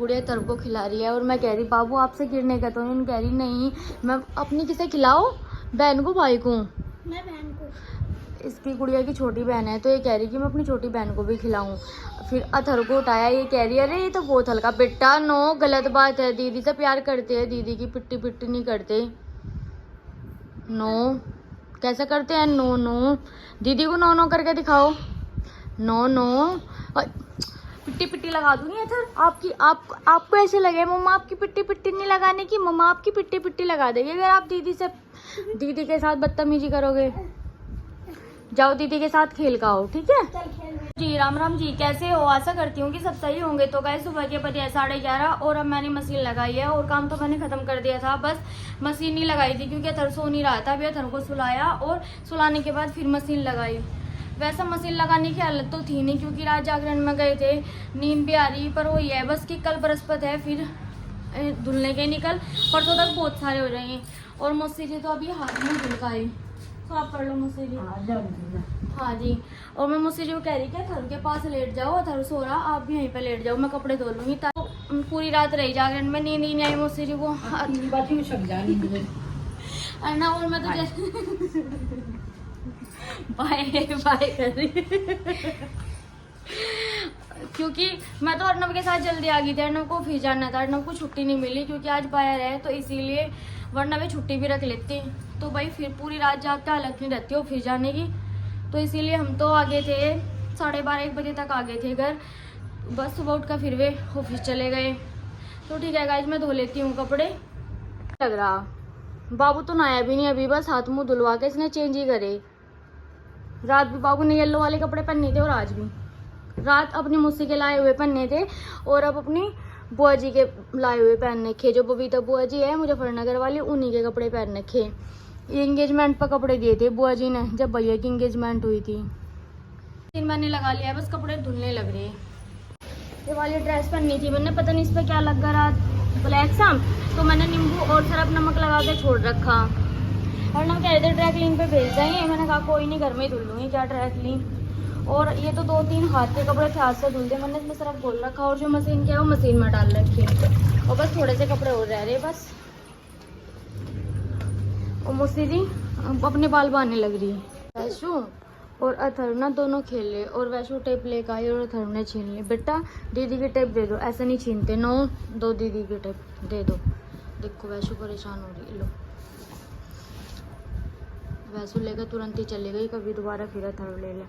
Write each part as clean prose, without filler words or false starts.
गुड़िया तर को खिला रही है और मैं कह रही बाबू आपसे गिरने का तो नहीं, कह रही नहीं मैं अपनी किसे खिलाओ, बहन को भाई को। मैं बहन को। इसकी गुड़िया की छोटी बहन है तो ये कह रही कि मैं अपनी छोटी बहन को भी खिलाऊं। फिर अथर को उठाया, ये कह रही है अरे ये तो बहुत हल्का। बेटा नो, गलत बात है, दीदी से प्यार करते हैं, दीदी की पिट्टी पिट्टी नहीं करते। नो कैसे करते हैं? नो नो, दीदी को नो नो करके दिखाओ। नो नो, पिट्टी पिट्टी लगा दूंगी इधर आपकी। आपको ऐसे लगे मम्मा आपकी पिट्टी पिट्टी नहीं लगाने की, मम्मा आपकी पिट्टी पिट्टी लगा देगी अगर आप दीदी के साथ बदतमीजी करोगे। जाओ दीदी के साथ खेल का हो, ठीक है जी। राम राम जी, कैसे हो? आशा करती हूँ कि सब सही होंगे। तो गाइस सुबह के बजे 11:30 और अब मैंने मशीन लगाई है और काम तो मैंने खत्म कर दिया था। बस मशीन नहीं लगाई थी क्योंकि अथर सो नहीं रहा था। अभी अथर को सुलाया और सुलाने के बाद फिर मशीन लगाई। वैसा मशीन लगाने की हालत तो थी नहीं क्योंकि रात जागरण में गए थे, नींद भी आ रही। पर वही है बस कि कल बृहस्पति है, फिर धुलने के निकल परसों तक बहुत सारे हो जाएंगे। और मुझसे जी तो अभी हाथ में धुल का है, तो आप कर लो मुझसे जी। हाँ जी। और मैं मुझसे जो कह रही कि थर के पास लेट जाओ, थर सो रहा, आप भी यहीं पे लेट जाओ, मैं कपड़े धो लूंगी। पूरी रात रही जागरण में, नींद ही नहीं आई मुझसे जी को। ना और मैं तो जैसे बाय बाय कर रही क्योंकि मैं तो अर्नव के साथ जल्दी आ गई थी। अर्नव को फिर जाना था, अर्नव को छुट्टी नहीं मिली क्योंकि आज बाहर है तो इसीलिए, वरना वे छुट्टी भी रख लेती तो भाई फिर पूरी रात जाग के हालत नहीं रहती हो फिर जाने की। तो इसीलिए हम तो आगे थे 12:30-1 बजे तक आ गए थे घर। बस सुबह उठ कर फिर वे ऑफिस चले गए। तो ठीक है गाइस, मैं धो लेती हूँ कपड़े। लग रहा बाबू तो नहाया भी नहीं अभी, बस हाथ मुंह धुलवा के इसने चेंज ही करे। रात भी बाबू ने येलो वाले कपड़े पहने थे और आज भी रात अपनी मुस्सी के लाए हुए पहने थे और अब अपनी बुआ जी के लाए हुए पहन रखे। जो बबीता बुआ जी है मुजफ्फरनगर वाली, उन्हीं के कपड़े पहन रखे। ये एंगेजमेंट पर कपड़े दिए थे बुआ जी ने जब भैया की एंगेजमेंट हुई थी। फिर मैंने लगा लिया, बस कपड़े धुलने लग रहे। ये वाली ड्रेस पहननी थी मैंने, पता नहीं इस पर क्या लग रहा ब्लैक सा, तो मैंने नींबू और सरफ नमक लगा के छोड़ रखा। और ना कह रहे थे ड्राई क्लीन पे भेज देंगे, मैंने कहा कोई नहीं घर में ही धुल लूँगी, क्या ड्राई क्लीन। और ये तो 2-3 हाथ के कपड़े थे, हाथ से धुल दे, मैंने इसमें सरफ घोल रखा और जो मशीन क्या है वो मशीन में डाल रखी और बस थोड़े से कपड़े और रह रहे बस। और मुझसे जी अपने बाल बांधने लग रही है। वैशु और अथर्व ना दोनों खेल रहे और वैशु टेप लेकर आई और अथर्व ने छीन ली। बेटा दीदी की टेप दे दो, ऐसे नहीं छीनते। नो, दो दीदी की टेप दे दो। देखो वैशु परेशान हो रही है। लो वैसु लेकर तुरंत ही चली गई, कभी दोबारा फिर अथर्व ले ले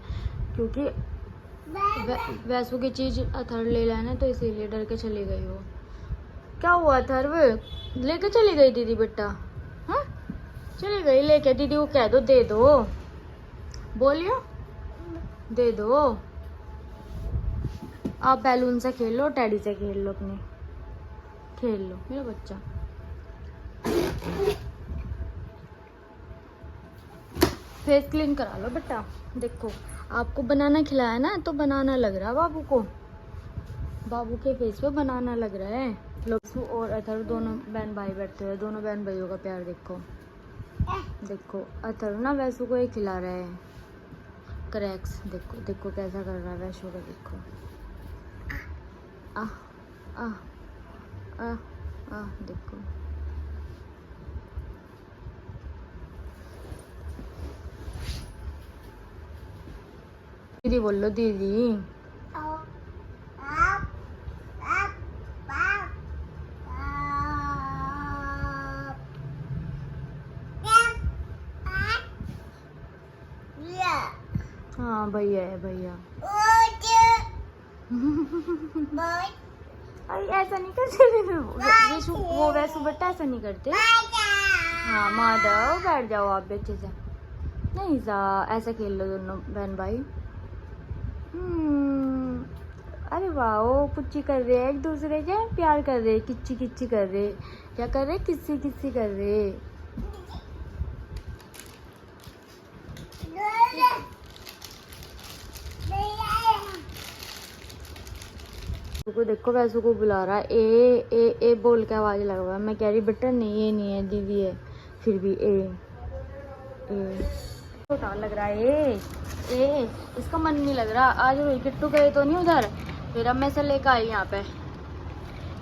क्योंकि वैसु की चीज़ अथर्व ले लेना तो इसीलिए डर के चली गई हो। क्या हुआ अथर्व? लेके चली गई दीदी बेटा? हाँ चली गई लेके, दीदी को कह दो दे दो, बोलियो दे दो। आप बैलून से खेल लो, टेडी से खेल लो, अपने खेल लो मेरा बच्चा। फेस क्लीन करा लो बेटा। देखो आपको बनाना खिलाया ना तो बनाना लग रहा है बाबू को, बाबू के फेस पे बनाना लग रहा है। लोग और अथर्व दोनों बहन भाई बैठे हुए, दोनों बहन भाइयों का प्यार देखो। देखो अथर्व ना वैसु को ही खिला रहे हैं क्रैक्स। देखो देखो कैसा कर रहा है वैसु का, देखो आ आ आ आ देखो। दीदी बोल लो दीदी। हाँ भैया है भैया। अरे ऐसा नहीं करते वैसु, वो वैसु बेटा ऐसा नहीं करते। हाँ माधव बैठ जाओ आप भी अच्छे से। नहीं सा ऐसा खेल लो दोनों बहन भाई। अरे वाह वो पुच्ची कर रहे हैं एक दूसरे के, प्यार कर रहे, किच्ची किच्ची कर रहे, क्या कर रहे, किस्सी किस्सी कर रहे। को देखो वैसु को बुला रहा है, ए बोल के आवाज लगवा। मैं कह रही बेटा नहीं ये नहीं है दीदी है, फिर भी ए छोटा लग रहा है। ए इसका मन नहीं लग रहा। आज रोई किट्टू गए तो नहीं उधर, फिर अब मैं से लेकर आई यहाँ पे।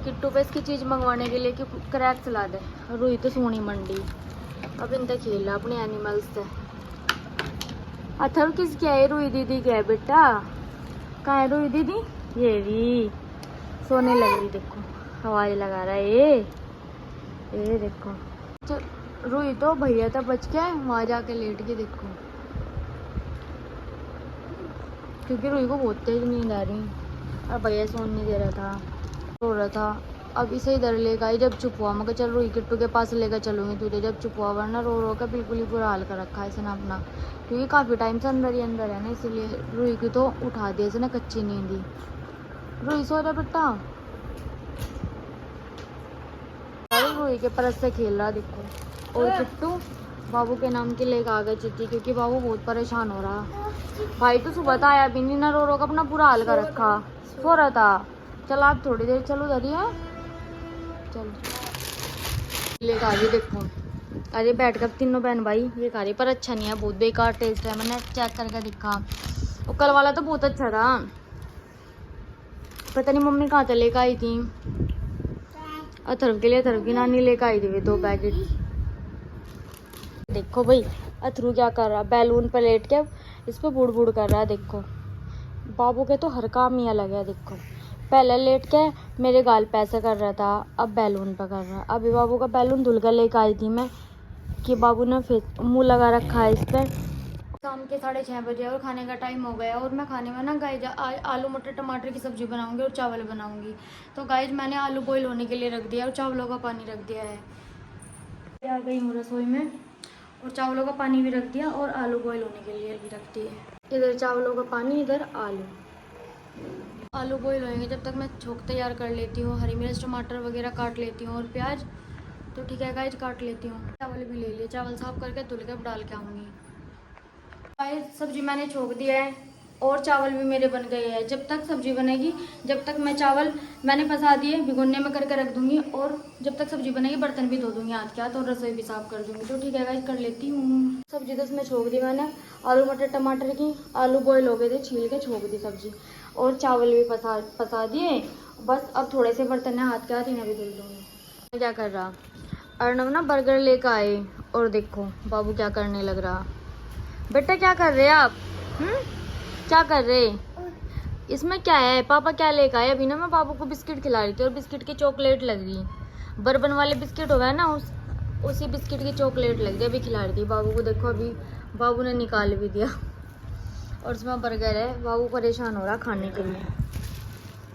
किट्टू पे इसकी चीज़ मंगवाने के लिए कि क्रैक चला दे। रुई तो सोनी मंडी अब इनसे खेल रहा अपने एनिमल्स से। अथर्व किस क्या है? रुई दीदी क्या है बेटा? कहाँ है रुई दीदी? ये भी सोने लग रही, देखो आवाज लगा रहा है ये देखो। तो रुई तो भैया तक बच गया है, वहाँ जाके लेट के देखो, क्योंकि रुई को बहुत तेज नींद आ रही। अब भैया सोने नहीं दे रहा था, रो रहा था। अब इसे इधर लेकर आई जब चुप हुआ, मैं चल रुई किट्टू के पास लेकर चलूँगी तुझे जब चुप हुआ, वरना रो रो कर बिल्कुल ही बुरा हाल कर रखा है इसने अपना, क्योंकि काफ़ी टाइम से अंदर ही अंदर है ना, इसीलिए रुई की तो उठा दिया इसने कच्ची नींद ही। रुई सो रहा बेटा, रुई के परस से खेल रहा देखो। और किट्टू बाबू के नाम की लेकर आ गए चिट्ठी, क्योंकि बाबू बहुत परेशान हो रहा। भाई तो सुबह तो आया भी नहीं ना, रो रो का अपना पूरा हाल कर रखा, सो रहा था। चल आप थोड़ी देर चलो धरी है, चलो लेकर आ गई देखो। अरे बैठ कर तीनों बहन भाई ये खा रही, पर अच्छा नहीं है, बहुत बेकार टेस्ट है, मैंने चेक करके देखा। और कल वाला तो बहुत अच्छा था, पता नहीं मम्मी कहाँ से लेकर आई थी। अथर्व के लिए अथर्व की नानी लेकर आई थी 2 पैकेट। देखो भाई अथरू क्या कर रहा, बैलून पर लेट के इस पर बुड़ बुड़ कर रहा है। देखो बाबू के तो हर काम ही अलग है। देखो पहले लेट के मेरे गाल पे ऐसे कर रहा था, अब बैलून पर कर रहा है। अभी बाबू का बैलून धुल कर लेकर आई थी मैं, कि बाबू ने फिर मुँह लगा रखा है इस पर। शाम के 6:30 बजे और खाने का टाइम हो गया, और मैं खाने में ना गाइज आलू मटर टमाटर की सब्जी बनाऊंगी और चावल बनाऊंगी। तो गाइज मैंने आलू बॉईल होने के लिए रख दिया और चावलों का पानी रख दिया है। आ गई हूँ रसोई में और चावलों का पानी भी रख दिया और आलू बॉईल होने के लिए भी रख दिए। इधर चावलों का पानी, इधर आलू बॉईल होंगे। जब तक मैं छोंक तैयार कर लेती हूँ, हरी मिर्च टमाटर वगैरह काट लेती हूँ और प्याज, तो ठीक है गाइज काट लेती हूँ। चावल भी ले लिए, चावल साफ करके धुल के डाल के आऊँगी। सब्जी मैंने छोंक दिया है और चावल भी मेरे बन गए हैं। जब तक सब्जी बनेगी, जब तक मैं चावल मैंने फंसा दिए भिगोने में करके रख दूंगी, और जब तक सब्जी बनेगी बर्तन भी धो दूंगी हाथ के हाथ, और रसोई भी साफ कर दूंगी। तो ठीक है गाइस कर लेती हूँ। सब्जी तो इसमें छोंक दी मैंने, आलू मटर टमाटर की, आलू बॉयल हो गए थे, छील के छोंक दी सब्जी, और चावल भी फंसा दिए। बस अब थोड़े से बर्तन है हाथ के हाथ, इन्हें भी धुल दूँगी। क्या कर रहा अर्नव ना बर्गर लेकर आए, और देखो बाबू क्या करने लग रहा। बेटा क्या कर रहे हैं आप? क्या कर रहे? इसमें क्या है? पापा क्या लेकर आए? अभी ना मैं बाबू को बिस्किट खिला रही थी और बिस्किट की चॉकलेट लग रही, बर्बन वाले बिस्किट हो गए ना, उसी बिस्किट की चॉकलेट लग रही, अभी खिला रही थी बाबू को। देखो अभी बाबू ने निकाल भी दिया, और उसमें बर्गर है। बाबू परेशान हो रहा खाने के लिए।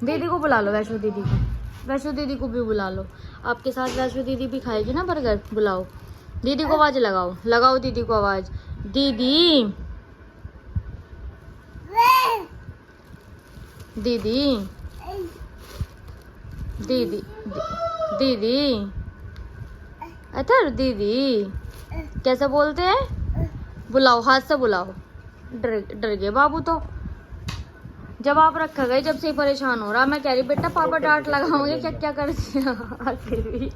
दीदी को बुला लो, वैष्णो दीदी को, वैष्णो दीदी को भी बुला लो, आपके साथ वैष्णो दीदी भी खाएगी ना बर्गर। बुलाओ दीदी को, आवाज़ लगाओ, लगाओ दीदी को आवाज़। दीदी दीदी दीदी दीदी अथर दीदी कैसे बोलते हैं? बुलाओ, हाथ से बुलाओ। डर गए बाबू तो, जब आप रखा गए जब से परेशान हो रहा। मैं कह रही बेटा पापा डांट लगाओगे क्या, क्या कर दिया फिर भी